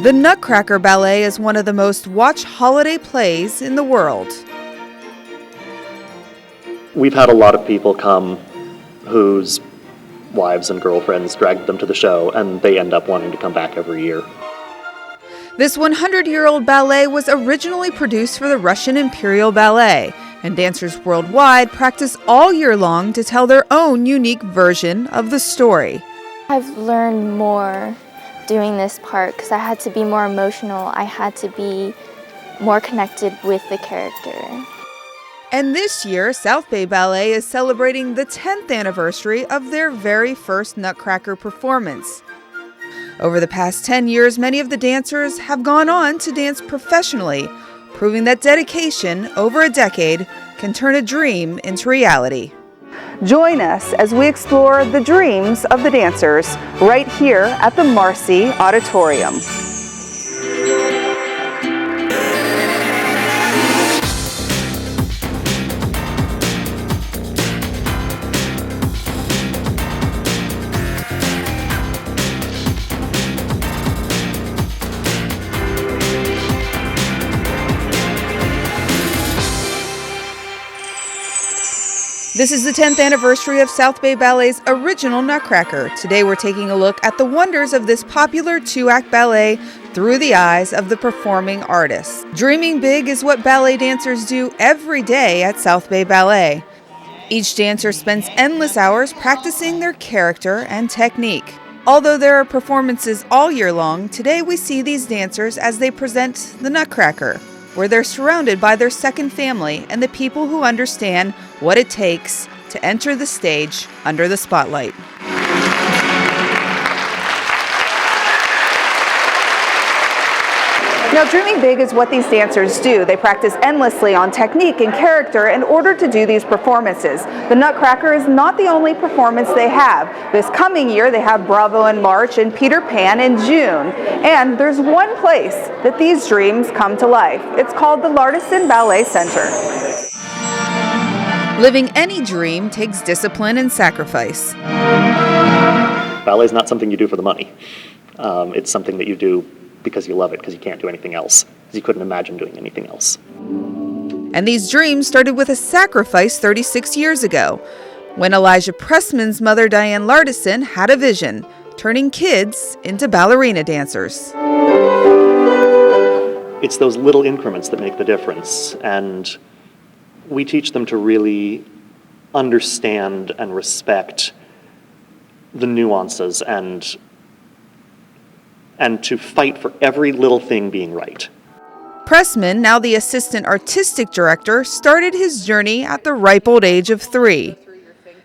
The Nutcracker Ballet is one of the most watched holiday plays in the world. We've had a lot of people come whose wives and girlfriends dragged them to the show, and they end up wanting to come back every year. This 100-year-old ballet was originally produced for the Russian Imperial Ballet, and dancers worldwide practice all year long to tell their own unique version of the story. I've learned more doing this part because I had to be more emotional. I had to be more connected with the character. And this year, South Bay Ballet is celebrating the 10th anniversary of their very first Nutcracker performance. Over the past 10 years, many of the dancers have gone on to dance professionally, proving that dedication over a decade can turn a dream into reality. Join us as we explore the dreams of the dancers right here at the Marcy Auditorium. This is the 10th anniversary of South Bay Ballet's original Nutcracker. Today we're taking a look at the wonders of this popular two-act ballet through the eyes of the performing artists. Dreaming big is what ballet dancers do every day at South Bay Ballet. Each dancer spends endless hours practicing their character and technique. Although there are performances all year long, today we see these dancers as they present the Nutcracker, where they're surrounded by their second family and the people who understand what it takes to enter the stage under the spotlight. Now, dreaming big is what these dancers do. They practice endlessly on technique and character in order to do these performances. The Nutcracker is not the only performance they have. This coming year, they have Bravo in March and Peter Pan in June. And there's one place that these dreams come to life. It's called the Lardison Ballet Center. Living any dream takes discipline and sacrifice. Ballet is not something you do for the money. It's something that you do because you love it, because you can't do anything else, because you couldn't imagine doing anything else. And these dreams started with a sacrifice 36 years ago, when Elijah Pressman's mother, Diane Lardison, had a vision, turning kids into ballerina dancers. It's those little increments that make the difference, and we teach them to really understand and respect the nuances and to fight for every little thing being right. Pressman, now the assistant artistic director, started his journey at the ripe old age of 3.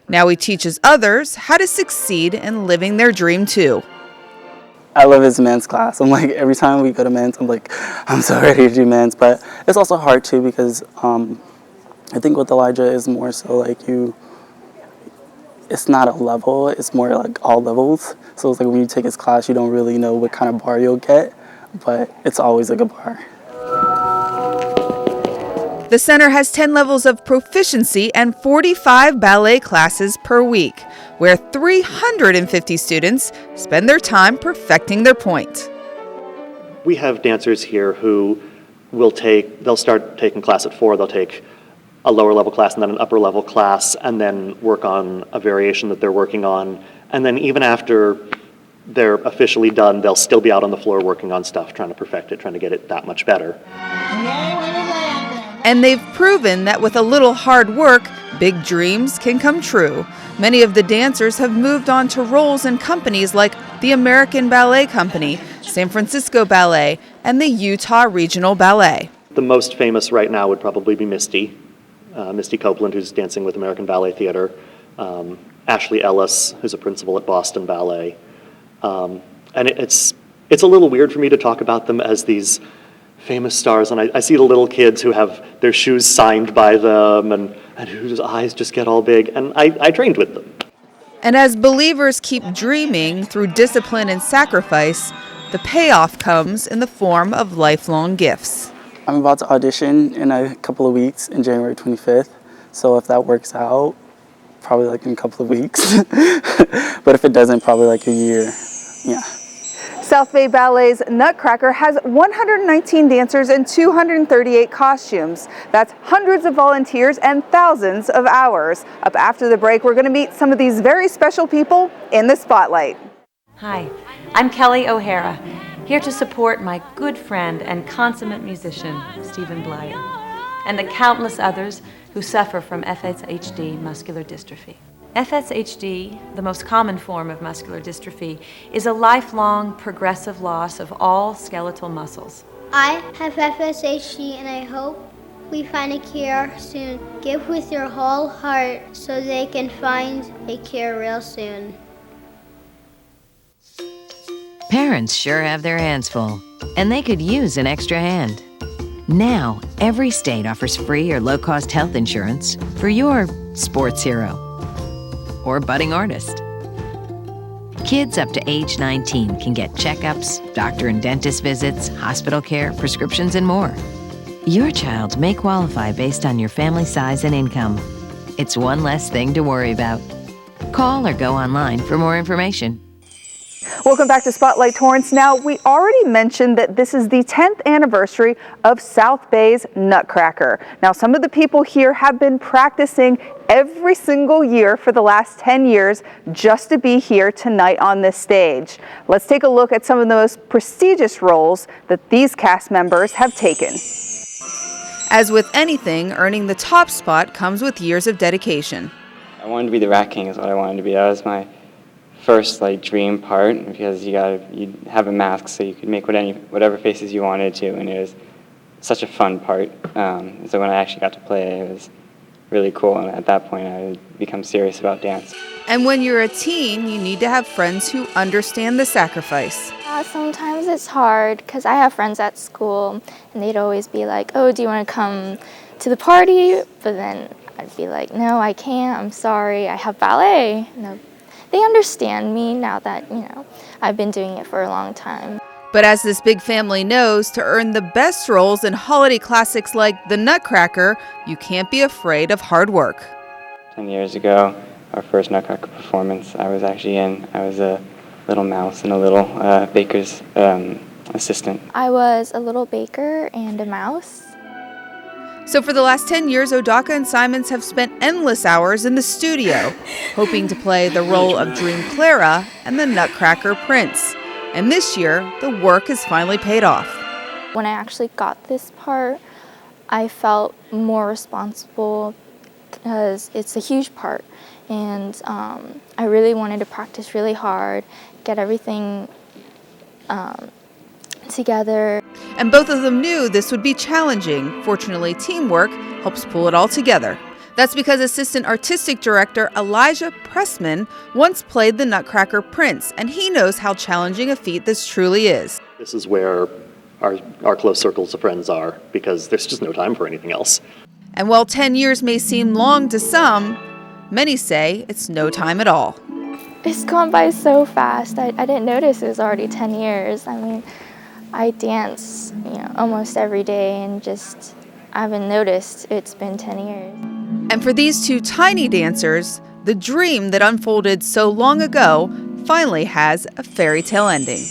Now he teaches others how to succeed in living their dream too. I love his men's class. I'm like, every time we go to men's, I'm like, I'm so ready to do men's. But it's also hard too because I think with Elijah is more so like it's not a level, it's more like all levels. So it's like when you take his class, you don't really know what kind of bar you'll get, but it's always a good bar. The center has 10 levels of proficiency and 45 ballet classes per week, where 350 students spend their time perfecting their point. We have dancers here who they'll start taking class at 4, they'll take a lower level class and then an upper level class and then work on a variation that they're working on. And then even after they're officially done, they'll still be out on the floor working on stuff, trying to perfect it, trying to get it that much better. And they've proven that with a little hard work, big dreams can come true. Many of the dancers have moved on to roles in companies like the American Ballet Company, San Francisco Ballet, and the Utah Regional Ballet. The most famous right now would probably be Misty Copeland, who's dancing with American Ballet Theater, Ashley Ellis, who's a principal at Boston Ballet. And it's a little weird for me to talk about them as these famous stars, and I see the little kids who have their shoes signed by them and whose eyes just get all big, and I trained with them. And as believers keep dreaming through discipline and sacrifice, the payoff comes in the form of lifelong gifts. I'm about to audition in a couple of weeks, in January 25th, so if that works out, probably like in a couple of weeks. But if it doesn't, probably like a year, yeah. South Bay Ballet's Nutcracker has 119 dancers and 238 costumes. That's hundreds of volunteers and thousands of hours. Up after the break, we're going to meet some of these very special people in the spotlight. Hi, I'm Kelly O'Hara, here to support my good friend and consummate musician, Stephen Blyer, and the countless others who suffer from FSHD muscular dystrophy. FSHD, the most common form of muscular dystrophy, is a lifelong progressive loss of all skeletal muscles. I have FSHD and I hope we find a cure soon. Give with your whole heart so they can find a cure real soon. Parents sure have their hands full, and they could use an extra hand. Now, every state offers free or low-cost health insurance for your sports hero or budding artist. Kids up to age 19 can get checkups, doctor and dentist visits, hospital care, prescriptions, and more. Your child may qualify based on your family size and income. It's one less thing to worry about. Call or go online for more information. Welcome back to Spotlight Torrance. Now, we already mentioned that this is the 10th anniversary of South Bay's Nutcracker. Now, some of the people here have been practicing every single year for the last 10 years just to be here tonight on this stage. Let's take a look at some of the most prestigious roles that these cast members have taken. As with anything, earning the top spot comes with years of dedication. I wanted to be the Rat King is what I wanted to be. That was my first dream part, because you have a mask so you could make whatever faces you wanted to, and it was such a fun part. So when I actually got to play it was really cool, and at that point I had become serious about dance. And when you're a teen, you need to have friends who understand the sacrifice. Sometimes it's hard because I have friends at school and they'd always be like, oh, do you want to come to the party? But then I'd be like, no, I can't, I'm sorry, I have ballet. No. They understand me now that, I've been doing it for a long time. But as this big family knows, to earn the best roles in holiday classics like the Nutcracker, you can't be afraid of hard work. 10 years ago, our first Nutcracker performance, I was actually in. I was a little mouse and a little baker's assistant. I was a little baker and a mouse. So for the last 10 years, Odaka and Simons have spent endless hours in the studio, hoping to play the role of Dream Clara and the Nutcracker Prince. And this year, the work has finally paid off. When I actually got this part, I felt more responsible because it's a huge part. And I really wanted to practice really hard, get everything together. And both of them knew this would be challenging. Fortunately, teamwork helps pull it all together. That's because Assistant Artistic Director Elijah Pressman once played the Nutcracker Prince, and he knows how challenging a feat this truly is. This is where our close circles of friends are, because there's just no time for anything else. And while 10 years may seem long to some, many say it's no time at all. It's gone by so fast. I didn't notice it was already 10 years. I mean, I dance, almost every day, and I haven't noticed it's been 10 years. And for these two tiny dancers, the dream that unfolded so long ago finally has a fairy tale ending.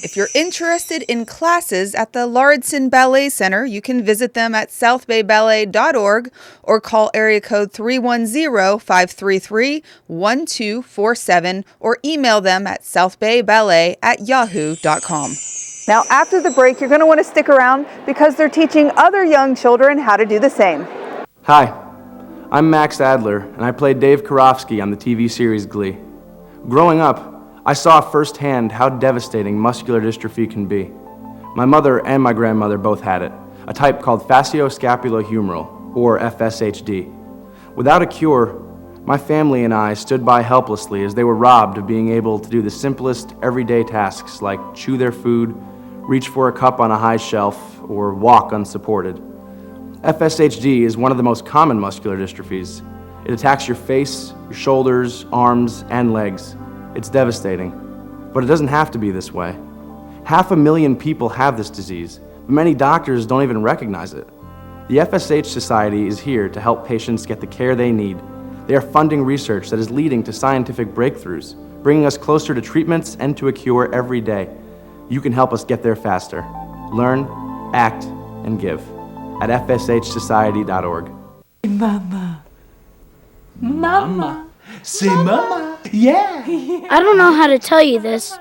If you're interested in classes at the Lauridsen Ballet Center, you can visit them at southbayballet.org or call area code 310-533-1247 or email them at southbayballet@yahoo.com. Now, after the break, you're going to want to stick around because they're teaching other young children how to do the same. Hi, I'm Max Adler, and I played Dave Karofsky on the TV series Glee. Growing up, I saw firsthand how devastating muscular dystrophy can be. My mother and my grandmother both had it, a type called facioscapulohumeral, or FSHD. Without a cure, my family and I stood by helplessly as they were robbed of being able to do the simplest everyday tasks like chew their food, reach for a cup on a high shelf, or walk unsupported. FSHD is one of the most common muscular dystrophies. It attacks your face, your shoulders, arms, and legs. It's devastating, but it doesn't have to be this way. 500,000 people have this disease, but many doctors don't even recognize it. The FSH Society is here to help patients get the care they need. They are funding research that is leading to scientific breakthroughs, bringing us closer to treatments and to a cure every day. you can help us get there faster. Learn, act, and give at fshsociety.org. Mama. Mama. Say mama. Yeah. I don't know how to tell you this,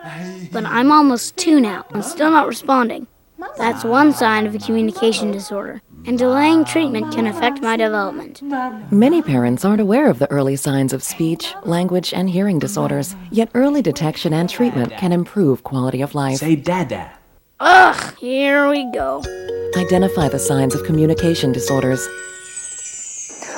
but I'm almost 2 now and still not responding. That's one sign of a communication disorder, and delaying treatment can affect my development. Many parents aren't aware of the early signs of speech, language, and hearing disorders, yet early detection and treatment can improve quality of life. Say dada. Ugh, here we go. Identify the signs of communication disorders.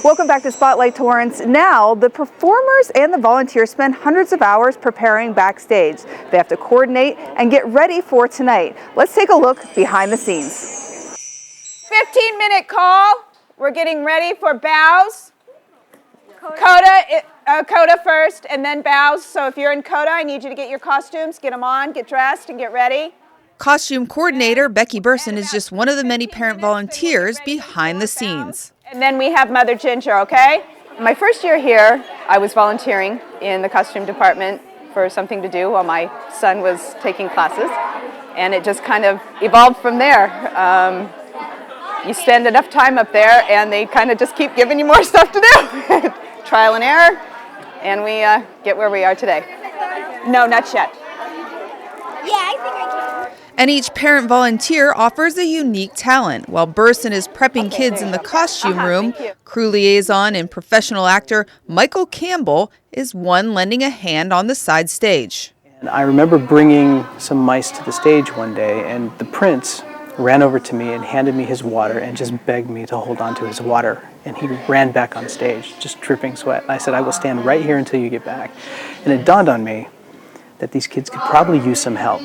Welcome back to Spotlight Torrance. Now, the performers and the volunteers spend hundreds of hours preparing backstage. They have to coordinate and get ready for tonight. Let's take a look behind the scenes. 15-minute call. We're getting ready for bows. Coda first and then bows. So if you're in coda, I need you to get your costumes, get them on, get dressed, and get ready. Costume coordinator Becky Burson is just one of the many parent volunteers behind the scenes. And then we have Mother Ginger, okay? My first year here, I was volunteering in the costume department for something to do while my son was taking classes. And it just kind of evolved from there. You spend enough time up there and they kind of just keep giving you more stuff to do. Trial and error, and we get where we are today. No, not yet. Yeah, I think I can. And each parent volunteer offers a unique talent. While Burson is prepping kids in the costume room, crew liaison and professional actor Michael Campbell is one lending a hand on the side stage. And I remember bringing some mice to the stage one day, and the prince ran over to me and handed me his water and just begged me to hold on to his water. And he ran back on stage, just dripping sweat. I said, I will stand right here until you get back. And it dawned on me that these kids could probably use some help.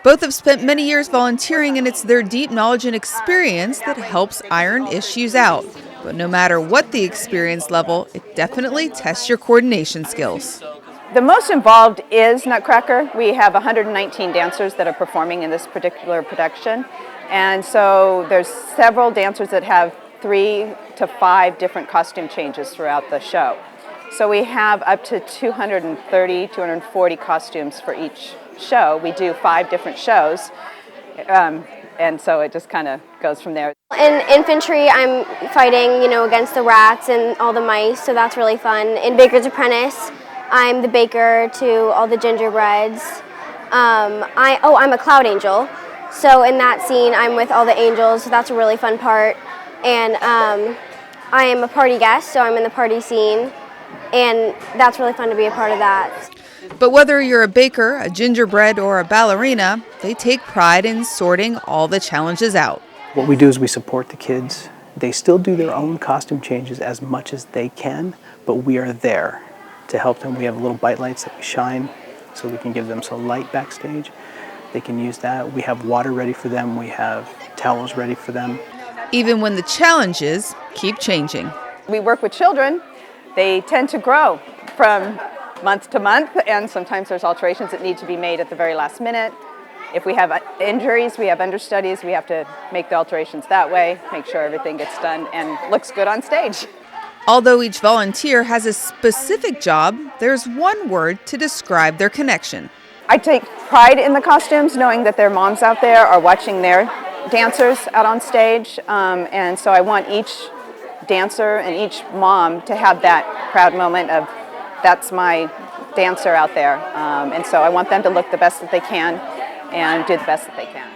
Both have spent many years volunteering, and it's their deep knowledge and experience that helps iron issues out. But no matter what the experience level, it definitely tests your coordination skills. The most involved is Nutcracker. We have 119 dancers that are performing in this particular production. And so there's several dancers that have 3 to 5 different costume changes throughout the show. So we have up to 230, 240 costumes for each show. We do 5 different shows, and so it just kind of goes from there. In infantry, I'm fighting, against the rats and all the mice, so that's really fun. In Baker's Apprentice, I'm the baker to all the gingerbreads. I'm a cloud angel, so in that scene, I'm with all the angels, so that's a really fun part. And I am a party guest, so I'm in the party scene, and that's really fun to be a part of that. But whether you're a baker, a gingerbread, or a ballerina, they take pride in sorting all the challenges out. What we do is we support the kids. They still do their own costume changes as much as they can, but we are there to help them. We have little bite lights that we shine so we can give them some light backstage. They can use that. We have water ready for them. We have towels ready for them. Even when the challenges keep changing. We work with children. They tend to grow from month to month, and sometimes there's alterations that need to be made at the very last minute. If we have injuries, we have understudies, we have to make the alterations that way, make sure everything gets done and looks good on stage. Although each volunteer has a specific job, there's one word to describe their connection. I take pride in the costumes, knowing that their moms out there are watching their dancers out on stage, and so I want each dancer and each mom to have that proud moment of, that's my dancer out there, and so I want them to look the best that they can and do the best that they can.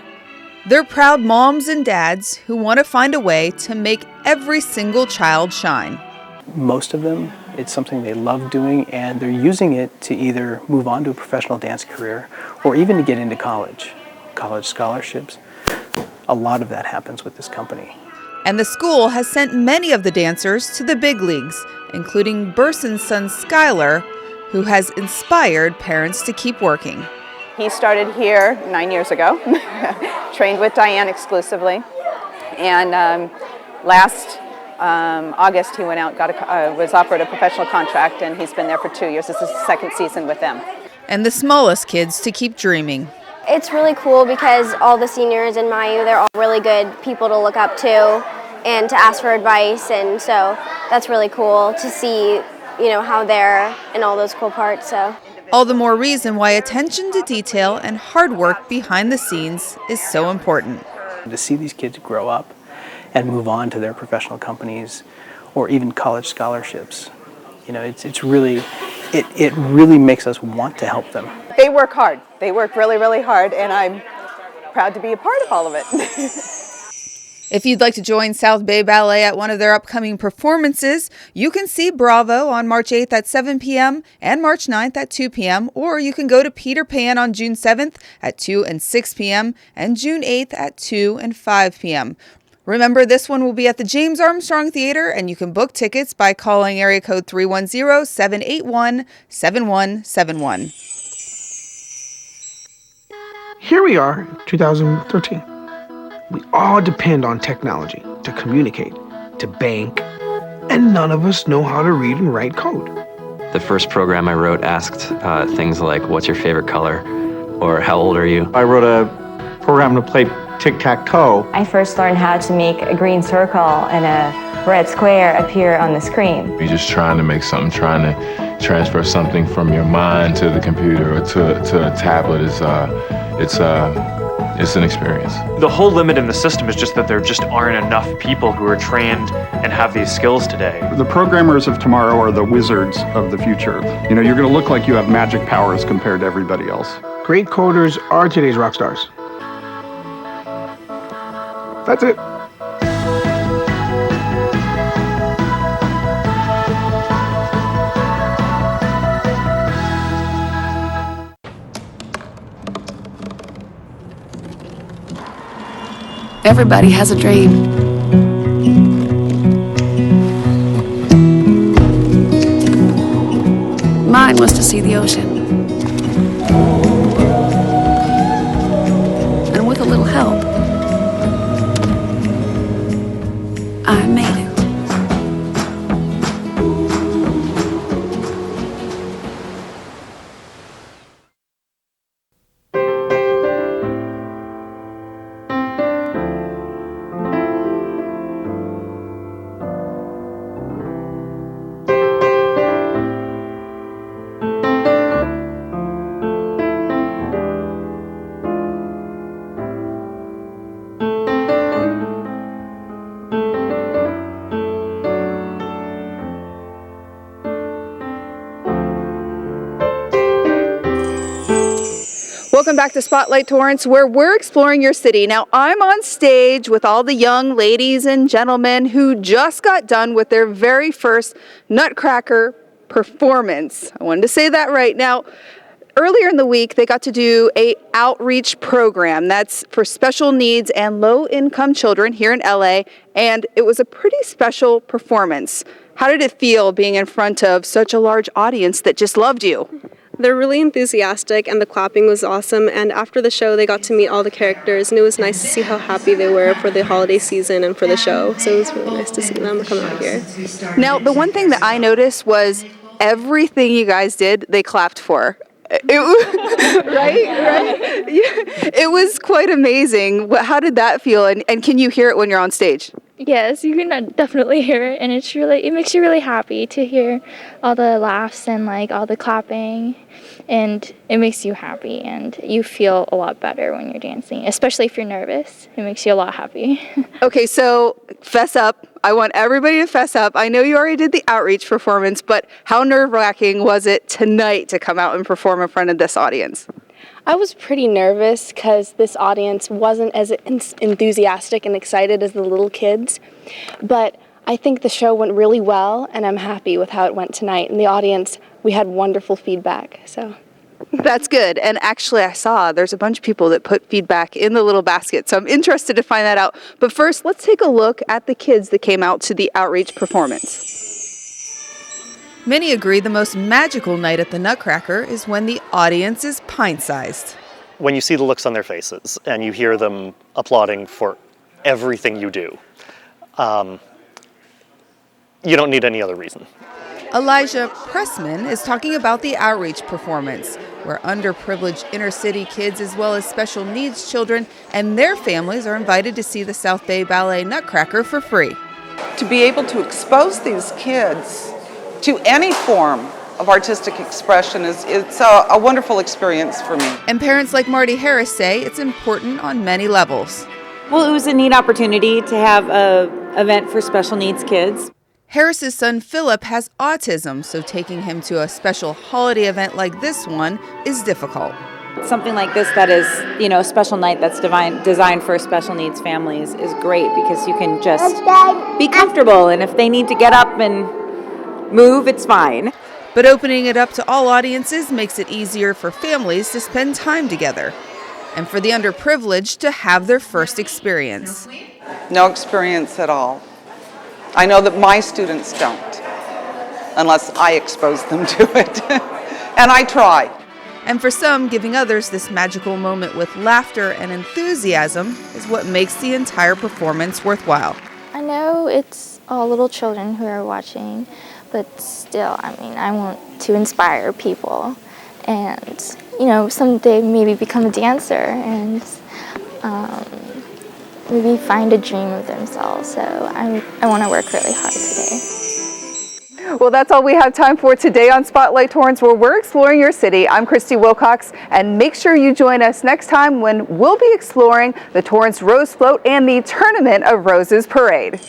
They're proud moms and dads who want to find a way to make every single child shine. Most of them, it's something they love doing, and they're using it to either move on to a professional dance career or even to get into college scholarships. A lot of that happens with this company. And the school has sent many of the dancers to the big leagues, including Burson's son Skylar, who has inspired parents to keep working. He started here 9 years ago, trained with Diane exclusively, and last August he went out, was offered a professional contract, and he's been there for 2 years. This is his second season with them. And the smallest kids to keep dreaming. It's really cool because all the seniors in Mayu, they're all really good people to look up to and to ask for advice, and so that's really cool to see, how they're in all those cool parts. So All the more reason why attention to detail and hard work behind the scenes is so important. To see these kids grow up and move on to their professional companies or even college scholarships, you know, it really makes us want to help them. They work hard. They work really, really hard, and I'm proud to be a part of all of it. If you'd like to join South Bay Ballet at one of their upcoming performances, you can see Bravo on March 8th at 7 p.m. and March 9th at 2 p.m., or you can go to Peter Pan on June 7th at 2 and 6 p.m. and June 8th at 2 and 5 p.m. Remember, this one will be at the James Armstrong Theater, and you can book tickets by calling area code 310-781-7171. Here we are, 2013. We all depend on technology to communicate, to bank, and none of us know how to read and write code. The first program I wrote asked things like, what's your favorite color? Or how old are you? I wrote a program to play tic-tac-toe. I first learned how to make a green circle and a red square appear on the screen. You're just trying to make something, trying to transfer something from your mind to the computer or to a tablet. It's an experience. The whole limit in the system is just that there just aren't enough people who are trained and have these skills today. The programmers of tomorrow are the wizards of the future. You know, you're going to look like you have magic powers compared to everybody else. Great coders are today's rock stars. That's it. Everybody has a dream. Mine was to see the ocean. And with a little help, I made it. Welcome back to Spotlight Torrance, where we're exploring your city. Now, I'm on stage with all the young ladies and gentlemen who just got done with their very first Nutcracker performance. I wanted to say that right. Now, earlier in the week, they got to do an outreach program that's for special needs and low-income children here in LA, and it was a pretty special performance. How did it feel being in front of such a large audience that just loved you? They're really enthusiastic, and the clapping was awesome, and after the show they got to meet all the characters, and it was nice to see how happy they were for the holiday season and for the show, so it was really nice to see them come out here. Now, the one thing that I noticed was everything you guys did, they clapped for. Right? Yeah. It was quite amazing. How did that feel, and can you hear it when you're on stage? Yes, you can definitely hear it, and it makes you really happy to hear all the laughs and like all the clapping, and it makes you happy, and you feel a lot better when you're dancing, especially if you're nervous. It makes you a lot happy. Okay, so fess up. I want everybody to fess up. I know you already did the outreach performance, but how nerve-wracking was it tonight to come out and perform in front of this audience? I was pretty nervous because this audience wasn't as enthusiastic and excited as the little kids, but I think the show went really well, and I'm happy with how it went tonight. And the audience, we had wonderful feedback, so. That's good. And actually, I saw there's a bunch of people that put feedback in the little basket, so I'm interested to find that out. But first, let's take a look at the kids that came out to the outreach performance. Many agree the most magical night at the Nutcracker is when the audience is pint-sized. When you see the looks on their faces and you hear them applauding for everything you do, you don't need any other reason. Elijah Pressman is talking about the outreach performance, where underprivileged inner-city kids as well as special needs children and their families are invited to see the South Bay Ballet Nutcracker for free. To be able to expose these kids to any form of artistic expression. It's a wonderful experience for me. And parents like Marty Harris say it's important on many levels. Well, it was a neat opportunity to have an event for special needs kids. Harris's son Philip has autism, so taking him to a special holiday event like this one is difficult. Something like this that is, a special night that's designed for special needs families is great because you can just be comfortable, and if they need to get up and move, it's fine. But opening it up to all audiences makes it easier for families to spend time together and for the underprivileged to have their first experience. No experience at all. I know that my students don't, unless I expose them to it. And I try. And for some, giving others this magical moment with laughter and enthusiasm is what makes the entire performance worthwhile. I know it's all little children who are watching, but still, I want to inspire people and, someday maybe become a dancer and maybe find a dream of themselves. So I want to work really hard today. Well, that's all we have time for today on Spotlight Torrance, where we're exploring your city. I'm Christy Wilcox, and make sure you join us next time when we'll be exploring the Torrance Rose Float and the Tournament of Roses Parade.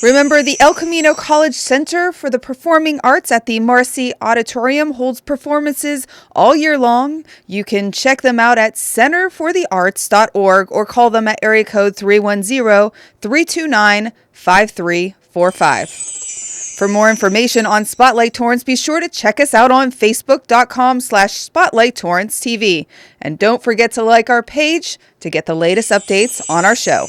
Remember, the El Camino College Center for the Performing Arts at the Marcy Auditorium holds performances all year long. You can check them out at centerforthearts.org or call them at area code 310-329-5345. For more information on Spotlight Torrance, be sure to check us out on Facebook.com/Spotlight Torrance TV. And don't forget to like our page to get the latest updates on our show.